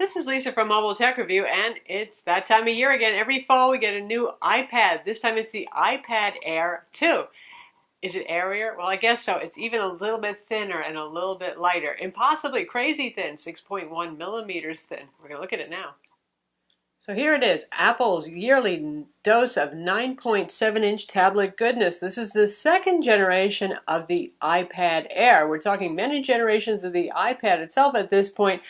This is Lisa from Mobile Tech Review, and it's that time of year again. Every fall we get a new iPad. This time it's the iPad Air 2. Is it airier? Well, I guess so. It's even a little bit thinner and a little bit lighter. Impossibly crazy thin, 6.1 millimeters thin. We're going to look at it now. So here it is, Apple's yearly dose of 9.7-inch tablet goodness. This is the second generation of the iPad Air. We're talking many generations of the iPad itself at this point.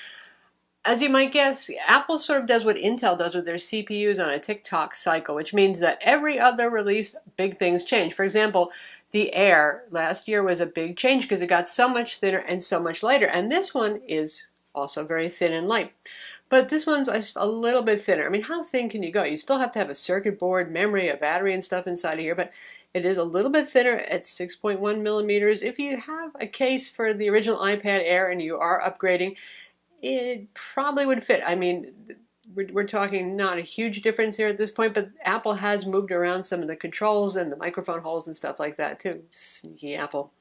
As you might guess, Apple sort of does what Intel does with their CPUs on a tick-tock cycle, which means that every other release, big things change. For example, the Air last year was a big change because it got so much thinner and so much lighter. And this one is also very thin and light. But this one's just a little bit thinner. I mean, how thin can you go? You still have to have a circuit board, memory, a battery and stuff inside of here, but it is a little bit thinner at 6.1 millimeters. If you have a case for the original iPad Air and you are upgrading, it probably would fit. I mean, we're talking not a huge difference here at this point, but Apple has moved around some of the controls and the microphone holes and stuff like that too. Sneaky Apple.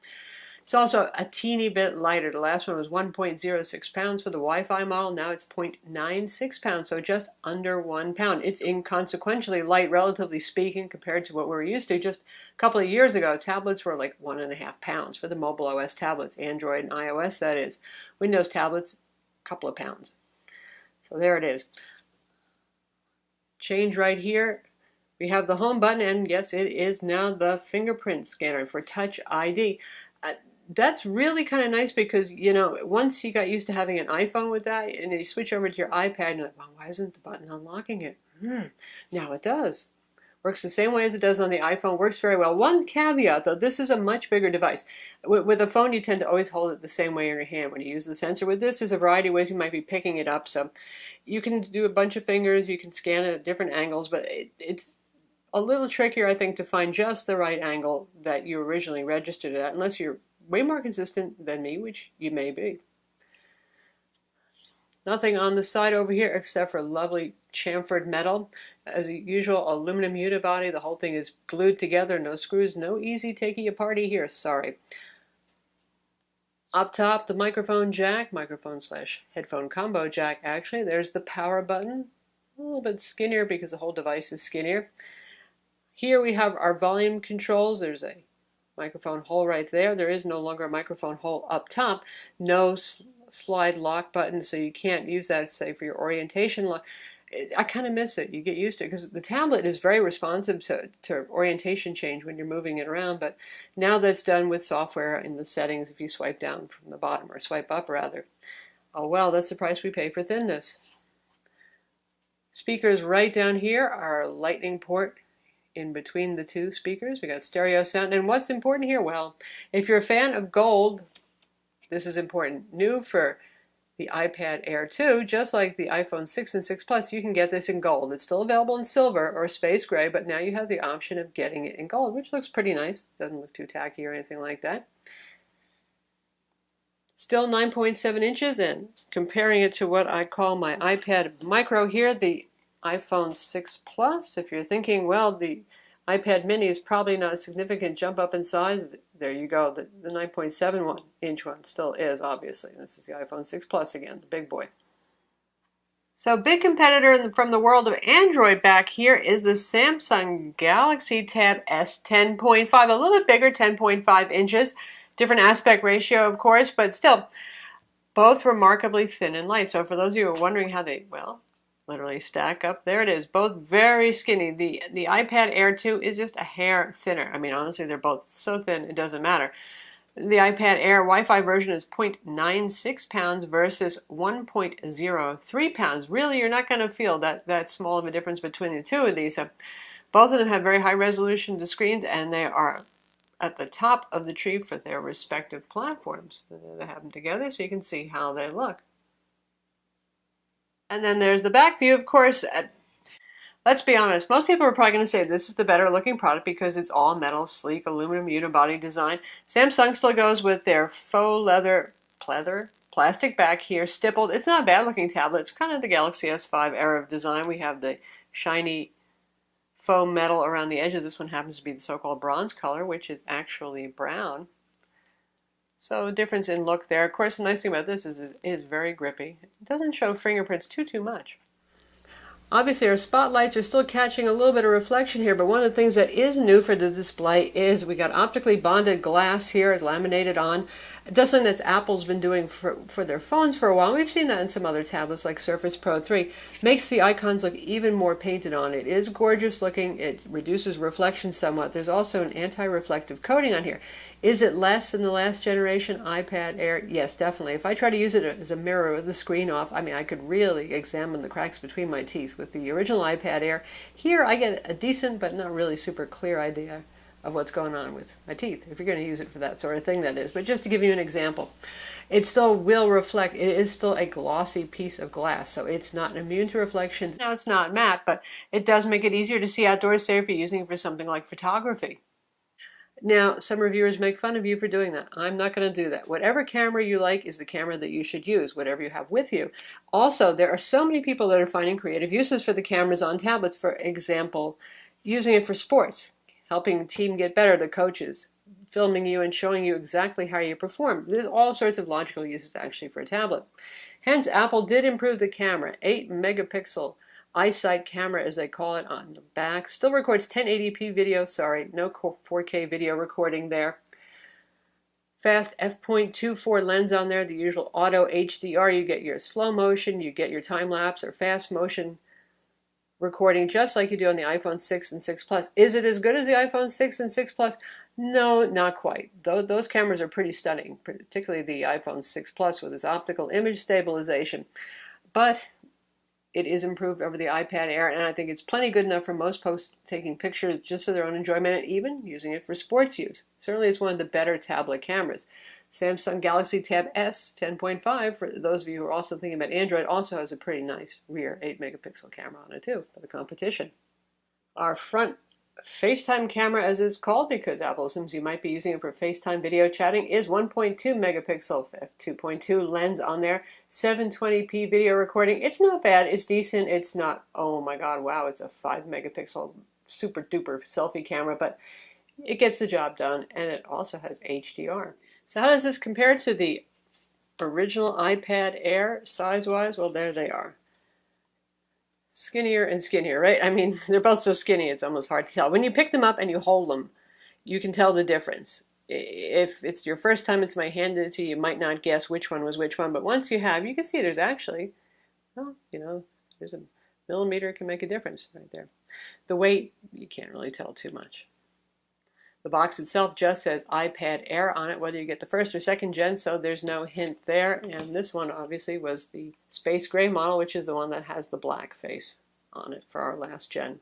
It's also a teeny bit lighter. The last one was 1.06 pounds for the Wi-Fi model. Now it's 0.96 pounds, so just under 1 pound. It's inconsequentially light, relatively speaking, compared to what we're used to. Just a couple of years ago, tablets were like 1.5 pounds for the mobile OS tablets, Android and iOS, that is. Windows tablets, couple of pounds. So there it is. Change right here. We have the home button, and yes, it is now the fingerprint scanner for Touch ID. That's really kind of nice because, you know, once you got used to having an iPhone with that, and you switch over to your iPad, and you're like, well, why isn't the button unlocking it? Now it does. Works the same way as it does on the iPhone. Works very well. One caveat, though, this is a much bigger device. With a phone, you tend to always hold it the same way in your hand when you use the sensor. With this, there's a variety of ways you might be picking it up. So you can do a bunch of fingers. You can scan it at different angles. But it's a little trickier, I think, to find just the right angle that you originally registered it at, unless you're way more consistent than me, which you may be. Nothing on the side over here except for lovely chamfered metal. As usual, aluminum unibody. The whole thing is glued together, no screws, no easy takey aparty here, sorry. Up top, the microphone jack, microphone/headphone combo jack. Actually, there's the power button. A little bit skinnier because the whole device is skinnier. Here we have our volume controls. There's a microphone hole right there. There is no longer a microphone hole up top. No slide lock button, so you can't use that, say, for your orientation lock. I kind of miss it. You get used to it because the tablet is very responsive to orientation change when you're moving it around, but now that's done with software in the settings if you swipe down from the bottom, or swipe up rather. Oh well, that's the price we pay for thinness. Speakers right down here are a lightning port in between the two speakers. We got stereo sound, and what's important here? Well, if you're a fan of gold, this is important. New for the iPad Air 2, just like the iPhone 6 and 6 Plus, you can get this in gold. It's still available in silver or space gray, but now you have the option of getting it in gold, which looks pretty nice. Doesn't look too tacky or anything like that. Still 9.7 inches, and comparing it to what I call my iPad Micro here, the iPhone 6 Plus, if you're thinking, well, the iPad mini is probably not a significant jump up in size, there you go. The 9.7-inch one still is, obviously. This is the iPhone 6 Plus again, the big boy. So big competitor from the world of Android back here is the Samsung Galaxy Tab S 10.5, a little bit bigger, 10.5 inches. Different aspect ratio, of course, but still, both remarkably thin and light. So for those of you who are wondering how they, well, literally stack up, there it is. Both very skinny. The iPad Air 2 is just a hair thinner. I mean, honestly, they're both so thin, it doesn't matter. The iPad Air Wi-Fi version is 0.96 pounds versus 1.03 pounds. Really, you're not going to feel that small of a difference between the two of these. So both of them have very high resolution screens, and they are at the top of the tree for their respective platforms. They have them together so you can see how they look. And then there's the back view, of course. Let's be honest, most people are probably going to say this is the better looking product because it's all metal, sleek, aluminum unibody design. Samsung still goes with their faux leather plastic back here, stippled. It's not a bad looking tablet. It's kind of the Galaxy S5 era of design. We have the shiny faux metal around the edges. This one happens to be the so-called bronze color, which is actually brown. So a difference in look there. Of course, the nice thing about this is it is very grippy. It doesn't show fingerprints too much. Obviously, our spotlights are still catching a little bit of reflection here, but one of the things that is new for the display is we got optically bonded glass here, laminated on. That's something that Apple's been doing for their phones for a while. We've seen that in some other tablets like Surface Pro 3. Makes the icons look even more painted on. It is gorgeous looking. It reduces reflection somewhat. There's also an anti-reflective coating on here. Is it less than the last generation iPad Air? Yes, definitely. If I try to use it as a mirror with the screen off, I mean, I could really examine the cracks between my teeth. With the original iPad Air, here I get a decent but not really super clear idea of what's going on with my teeth, if you're going to use it for that sort of thing, that is. But just to give you an example, it still will reflect. It is still a glossy piece of glass, so it's not immune to reflections. Now, it's not matte, but it does make it easier to see outdoors, say if you're using it for something like photography. Now, some reviewers make fun of you for doing that. I'm not going to do that. Whatever camera you like is the camera that you should use, whatever you have with you. Also, there are so many people that are finding creative uses for the cameras on tablets. For example, using it for sports, helping the team get better, the coaches, filming you and showing you exactly how you perform. There's all sorts of logical uses actually for a tablet. Hence, Apple did improve the camera, 8 megapixel iSight camera, as they call it, on the back. Still records 1080p video. Sorry, no 4K video recording there. Fast f.24 lens on there, the usual auto HDR. You get your slow motion, you get your time lapse or fast motion recording just like you do on the iPhone 6 and 6 Plus. Is it as good as the iPhone 6 and 6 Plus? No, not quite. Those cameras are pretty stunning, particularly the iPhone 6 Plus with its optical image stabilization. But it is improved over the iPad Air, and I think it's plenty good enough for most folks taking pictures just for their own enjoyment and even using it for sports use. Certainly it's one of the better tablet cameras. Samsung Galaxy Tab S 10.5, for those of you who are also thinking about Android, also has a pretty nice rear 8 megapixel camera on it too for the competition. Our front FaceTime camera, as it's called, because Apple assumes you might be using it for FaceTime video chatting, is 1.2 megapixel f2.2 lens on there, 720p video recording. It's not bad. It's decent. It's not, oh my god, wow, it's a 5 megapixel super duper selfie camera, but it gets the job done, and it also has HDR. So how does this compare to the original iPad Air size-wise? Well, there they are. Skinnier and skinnier, right? I mean, they're both so skinny, it's almost hard to tell. When you pick them up and you hold them, you can tell the difference. If it's your first time it's handed to you, you might not guess which one was which one, but once you have, you can see there's actually, well, there's a millimeter can make a difference right there. The weight, you can't really tell too much. The box itself just says iPad Air on it, whether you get the first or second gen, so there's no hint there. And this one obviously was the space gray model, which is the one that has the black face on it for our last gen.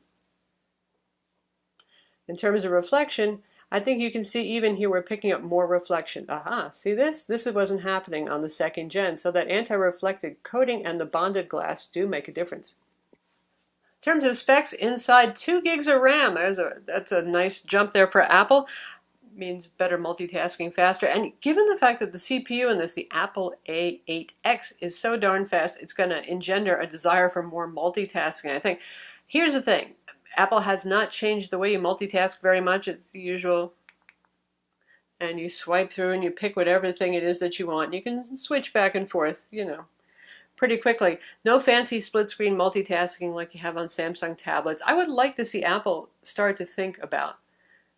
In terms of reflection, I think you can see even here we're picking up more reflection. Aha, see this? This wasn't happening on the second gen, so that anti-reflective coating and the bonded glass do make a difference. In terms of specs, inside 2 gigs of RAM. That's a nice jump there for Apple. Means better multitasking faster. And given the fact that the CPU in this, the Apple A8X, is so darn fast, it's going to engender a desire for more multitasking, I think. Here's the thing. Apple has not changed the way you multitask very much. It's the usual. And you swipe through and you pick whatever thing it is that you want. You can switch back and forth, pretty quickly. No fancy split screen multitasking like you have on Samsung tablets. I would like to see Apple start to think about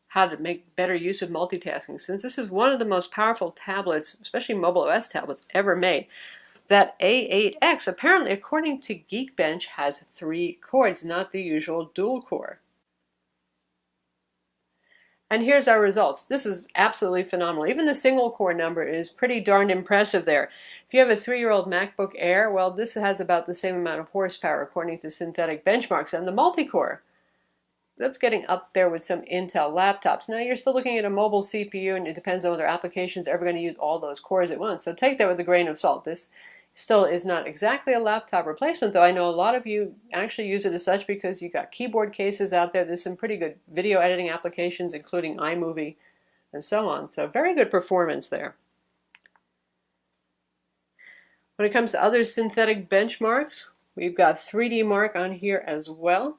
how to make better use of multitasking, since this is one of the most powerful tablets, especially mobile OS tablets, ever made. That A8X, apparently, according to Geekbench, has 3 cores, not the usual dual core. And here's our results. This is absolutely phenomenal. Even the single core number is pretty darned impressive there. If you have a 3-year-old MacBook Air, well, this has about the same amount of horsepower according to synthetic benchmarks. And the multi-core, that's getting up there with some Intel laptops. Now, you're still looking at a mobile CPU, and it depends on whether applications are ever going to use all those cores at once. So take that with a grain of salt. This still is not exactly a laptop replacement, though I know a lot of you actually use it as such because you've got keyboard cases out there. There's some pretty good video editing applications, including iMovie and so on. So very good performance there. When it comes to other synthetic benchmarks, we've got 3D Mark on here as well.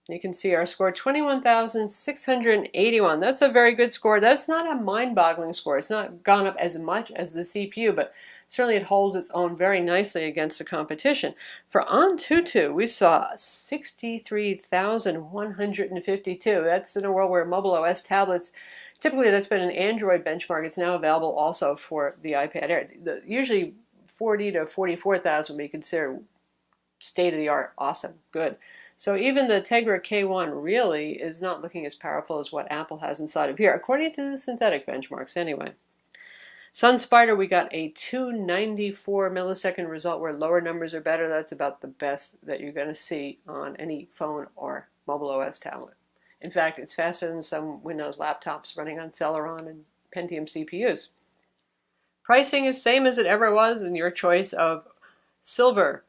You can see our score, 21,681. That's a very good score. That's not a mind-boggling score. It's not gone up as much as the CPU, but certainly it holds its own very nicely against the competition. For Antutu, we saw 63,152. That's in a world where mobile OS tablets, typically that's been an Android benchmark. It's now available also for the iPad Air. Usually 40 to 44,000 would be considered state-of-the-art, awesome, good. So even the Tegra K1 really is not looking as powerful as what Apple has inside of here, according to the synthetic benchmarks anyway. SunSpider, we got a 294 millisecond result where lower numbers are better. That's about the best that you're going to see on any phone or mobile OS tablet. In fact, it's faster than some Windows laptops running on Celeron and Pentium CPUs. Pricing is same as it ever was in your choice of silver,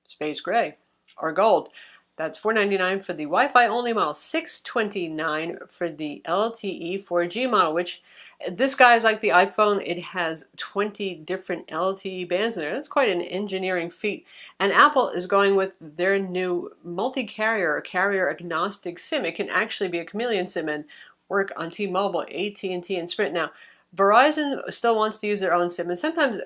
space gray, or gold. That's $499 for the Wi-Fi only model, $629 for the LTE 4G model, which this guy is like the iPhone. It has 20 different LTE bands in there. That's quite an engineering feat. And Apple is going with their new multi-carrier or carrier-agnostic SIM. It can actually be a chameleon SIM and work on T-Mobile, AT&T, and Sprint. Now, Verizon still wants to use their own SIM, and sometimes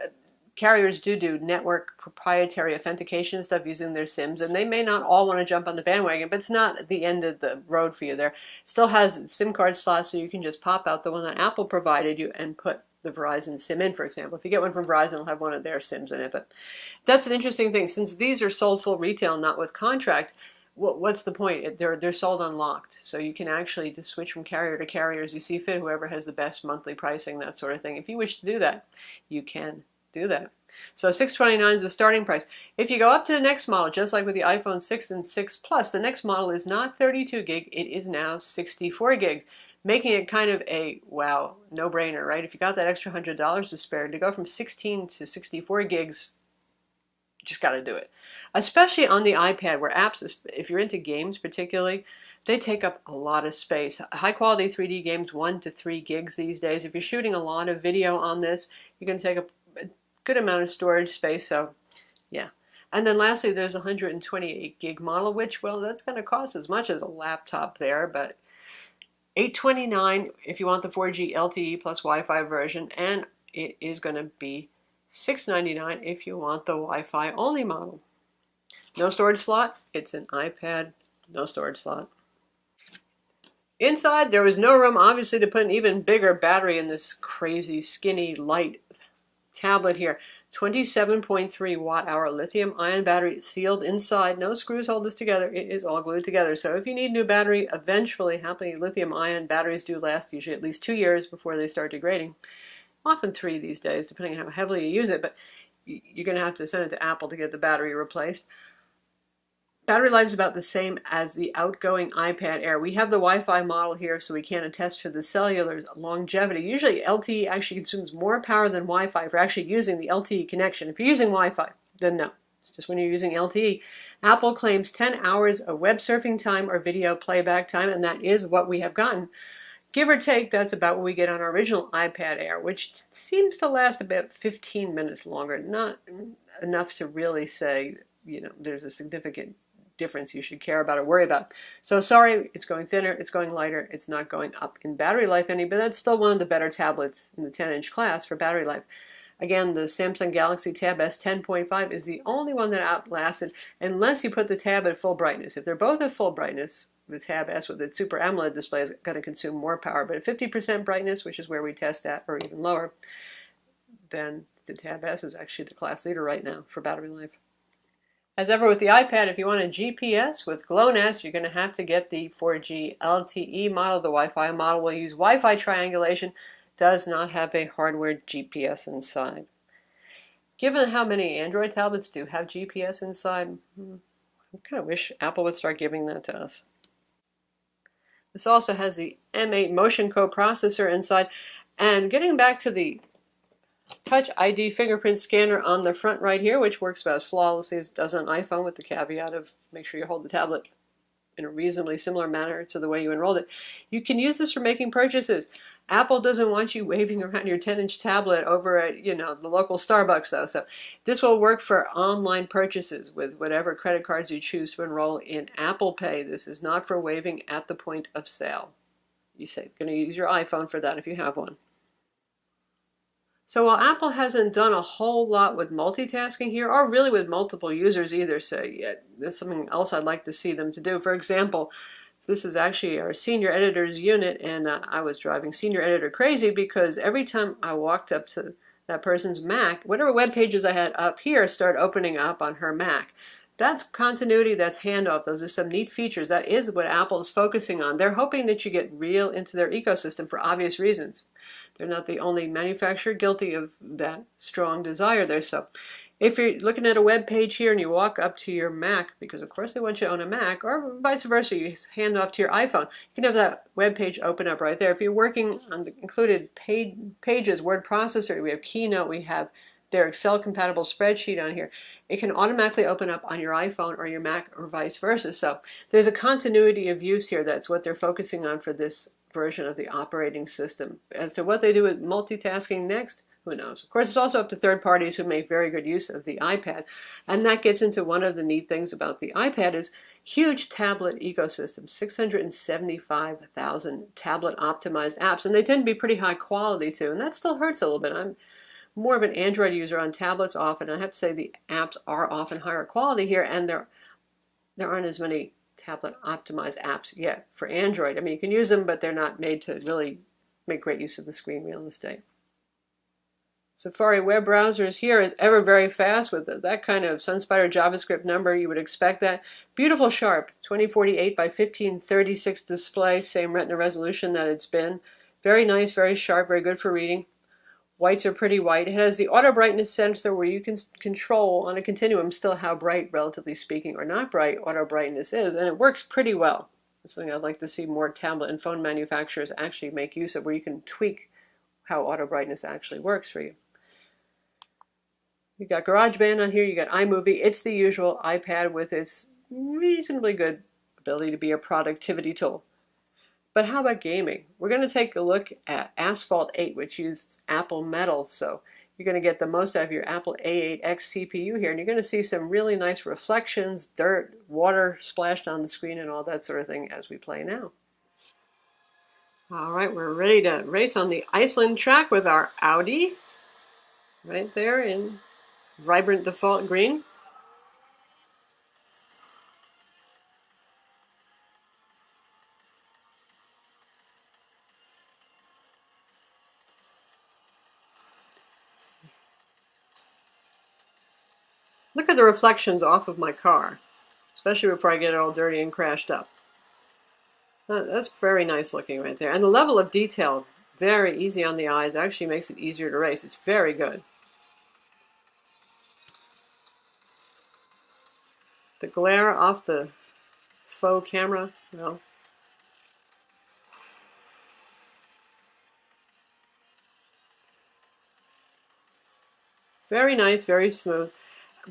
carriers do network proprietary authentication stuff using their SIMs, and they may not all want to jump on the bandwagon, but it's not the end of the road for you there. It still has SIM card slots, so you can just pop out the one that Apple provided you and put the Verizon SIM in, for example. If you get one from Verizon, it'll have one of their SIMs in it. But that's an interesting thing. Since these are sold full retail, not with contract, what's the point? They're sold unlocked, so you can actually just switch from carrier to carrier as you see fit, whoever has the best monthly pricing, that sort of thing. If you wish to do that, you can do that. So $629 is the starting price. If you go up to the next model, just like with the iPhone 6 and 6 Plus, the next model is not 32 gig, it is now 64 gigs, making it kind of a, wow, no-brainer, right? If you got that extra $100 to spare, to go from 16 to 64 gigs, you just got to do it. Especially on the iPad, where apps, if you're into games particularly, they take up a lot of space. High-quality 3D games, 1 to 3 gigs these days. If you're shooting a lot of video on this, you can take up a good amount of storage space, so yeah. And then lastly, there's a 128 gig model, which, well, that's going to cost as much as a laptop there, but $829 if you want the 4G LTE plus Wi-Fi version, and it is going to be $699 if you want the Wi-Fi only model. No storage slot, it's an iPad, no storage slot. Inside, there was no room, obviously, to put an even bigger battery in this crazy, skinny, light tablet here. 27.3 watt-hour lithium-ion battery sealed inside. No screws hold this together. It is all glued together. So if you need a new battery, eventually, happily, lithium-ion batteries do last usually at least 2 years before they start degrading. Often 3 these days, depending on how heavily you use it, but you're going to have to send it to Apple to get the battery replaced. Battery life is about the same as the outgoing iPad Air. We have the Wi-Fi model here, so we can't attest for the cellular longevity. Usually LTE actually consumes more power than Wi-Fi for actually using the LTE connection. If you're using Wi-Fi, then no. It's just when you're using LTE. Apple claims 10 hours of web surfing time or video playback time, and that is what we have gotten. Give or take, that's about what we get on our original iPad Air, which seems to last about 15 minutes longer. Not enough to really say, there's a significant difference you should care about or worry about. So sorry, it's going thinner, it's going lighter, it's not going up in battery life any, but that's still one of the better tablets in the 10-inch class for battery life. Again, the Samsung Galaxy Tab S 10.5 is the only one that outlasted, unless you put the Tab at full brightness. If they're both at full brightness, the Tab S with its Super AMOLED display is going to consume more power, but at 50% brightness, which is where we test at, or even lower, then the Tab S is actually the class leader right now for battery life. As ever with the iPad, if you want a GPS with GLONASS, you're going to have to get the 4G LTE model. The Wi-Fi model will use Wi-Fi triangulation, does not have a hardware GPS inside. Given how many Android tablets do have GPS inside, I kind of wish Apple would start giving that to us. This also has the M8 motion coprocessor inside. And getting back to the Touch ID fingerprint scanner on the front right here, which works about as flawlessly as it does on iPhone, with the caveat of make sure you hold the tablet in a reasonably similar manner to the way you enrolled it. You can use this for making purchases. Apple doesn't want you waving around your 10-inch tablet over at, the local Starbucks, though. So this will work for online purchases with whatever credit cards you choose to enroll in Apple Pay. This is not for waving at the point of sale. You say you're going to use your iPhone for that if you have one. So while Apple hasn't done a whole lot with multitasking here, or really with multiple users either, so yeah, there's something else I'd like to see them to do. For example, this is actually our senior editor's unit, and I was driving senior editor crazy because every time I walked up to that person's Mac, whatever web pages I had up here start opening up on her Mac. That's continuity, that's handoff. Those are some neat features. That is what Apple is focusing on. They're hoping that you get real into their ecosystem for obvious reasons. They're not the only manufacturer guilty of that strong desire there. So if you're looking at a web page here and you walk up to your Mac, because of course they want you to own a Mac, or vice versa, you hand off to your iPhone, you can have that web page open up right there. If you're working on the included pages, word processor, we have Keynote, we have their Excel compatible spreadsheet on here, it can automatically open up on your iPhone or your Mac or vice versa. So there's a continuity of use here. That's what they're focusing on for this version of the operating system. As to what they do with multitasking next, who knows? Of course, it's also up to third parties who make very good use of the iPad. And that gets into one of the neat things about the iPad is huge tablet ecosystem, 675,000 tablet optimized apps. And they tend to be pretty high quality too. And that still hurts a little bit. I'm more of an Android user on tablets often. I have to say the apps are often higher quality here, and there aren't as many tablet optimized apps yet for Android. I mean, you can use them, but they're not made to really make great use of the screen real estate. Safari web browser is here, is ever very fast with that kind of SunSpider JavaScript number. You would expect that. Beautiful sharp, 2048 by 1536 display, same retina resolution that it's been. Very nice, very sharp, very good for reading. Whites are pretty white. It has the auto brightness sensor where you can control on a continuum still how bright, relatively speaking, or not bright auto brightness is, and it works pretty well. That's something I'd like to see more tablet and phone manufacturers actually make use of, where you can tweak how auto brightness actually works for you. You got GarageBand on here, you got iMovie. It's the usual iPad with its reasonably good ability to be a productivity tool. But how about gaming? We're going to take a look at Asphalt 8, which uses Apple Metal. So you're going to get the most out of your Apple A8X CPU here, and you're going to see some really nice reflections, dirt, water splashed on the screen, and all that sort of thing as we play now. All right, we're ready to race on the Iceland track with our Audi, right there in vibrant default green. Look at the reflections off of my car, especially before I get it all dirty and crashed up. That's very nice looking right there. And the level of detail, very easy on the eyes, actually makes it easier to race. It's very good. The glare off the faux camera, well, very nice, very smooth.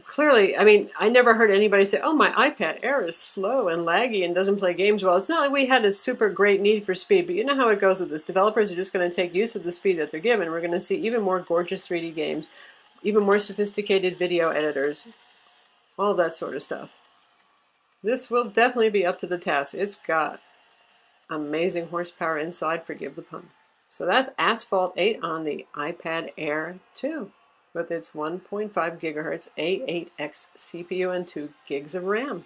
Clearly, I mean, I never heard anybody say, oh, my iPad Air is slow and laggy and doesn't play games well. It's not like we had a super great need for speed, but you know how it goes with this. Developers are just going to take use of the speed that they're given. We're going to see even more gorgeous 3D games, even more sophisticated video editors, all that sort of stuff. This will definitely be up to the task. It's got amazing horsepower inside, forgive the pun. So that's Asphalt 8 on the iPad Air 2. With its 1.5 gigahertz A8X CPU and 2 gigs of RAM.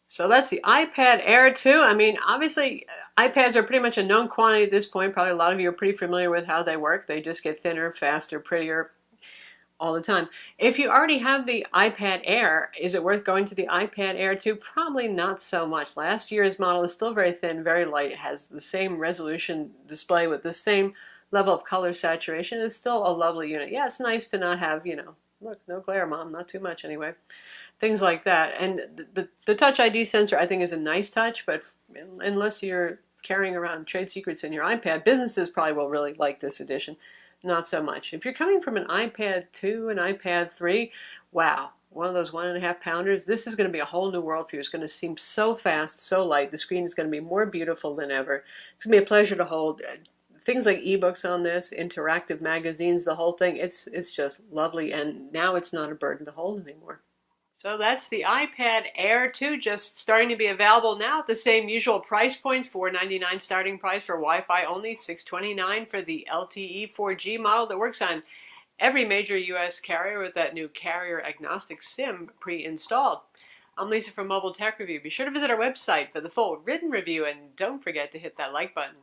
So that's the iPad Air 2. I mean, obviously, iPads are pretty much a known quantity at this point. Probably a lot of you are pretty familiar with how they work. They just get thinner, faster, prettier all the time. If you already have the iPad Air, is it worth going to the iPad Air 2? Probably not so much. Last year's model is still very thin, very light. It has the same resolution display with the same level of color saturation. Is still a lovely unit. Yeah, it's nice to not have, look, no glare, Mom, not too much anyway. Things like that. And the Touch ID sensor, I think, is a nice touch, but unless you're carrying around trade secrets in your iPad, businesses probably will really like this edition. Not so much. If you're coming from an iPad 2, an iPad 3, wow, one of those 1.5 pounders, this is going to be a whole new world for you. It's going to seem so fast, so light. The screen is going to be more beautiful than ever. It's going to be a pleasure to hold. Things like ebooks on this, interactive magazines, the whole thing. It's just lovely, and now it's not a burden to hold anymore. So that's the iPad Air 2, just starting to be available now at the same usual price point, $499 starting price for Wi-Fi only, $629 for the LTE 4G model that works on every major U.S. carrier with that new carrier agnostic SIM pre-installed. I'm Lisa from Mobile Tech Review. Be sure to visit our website for the full written review, and don't forget to hit that like button.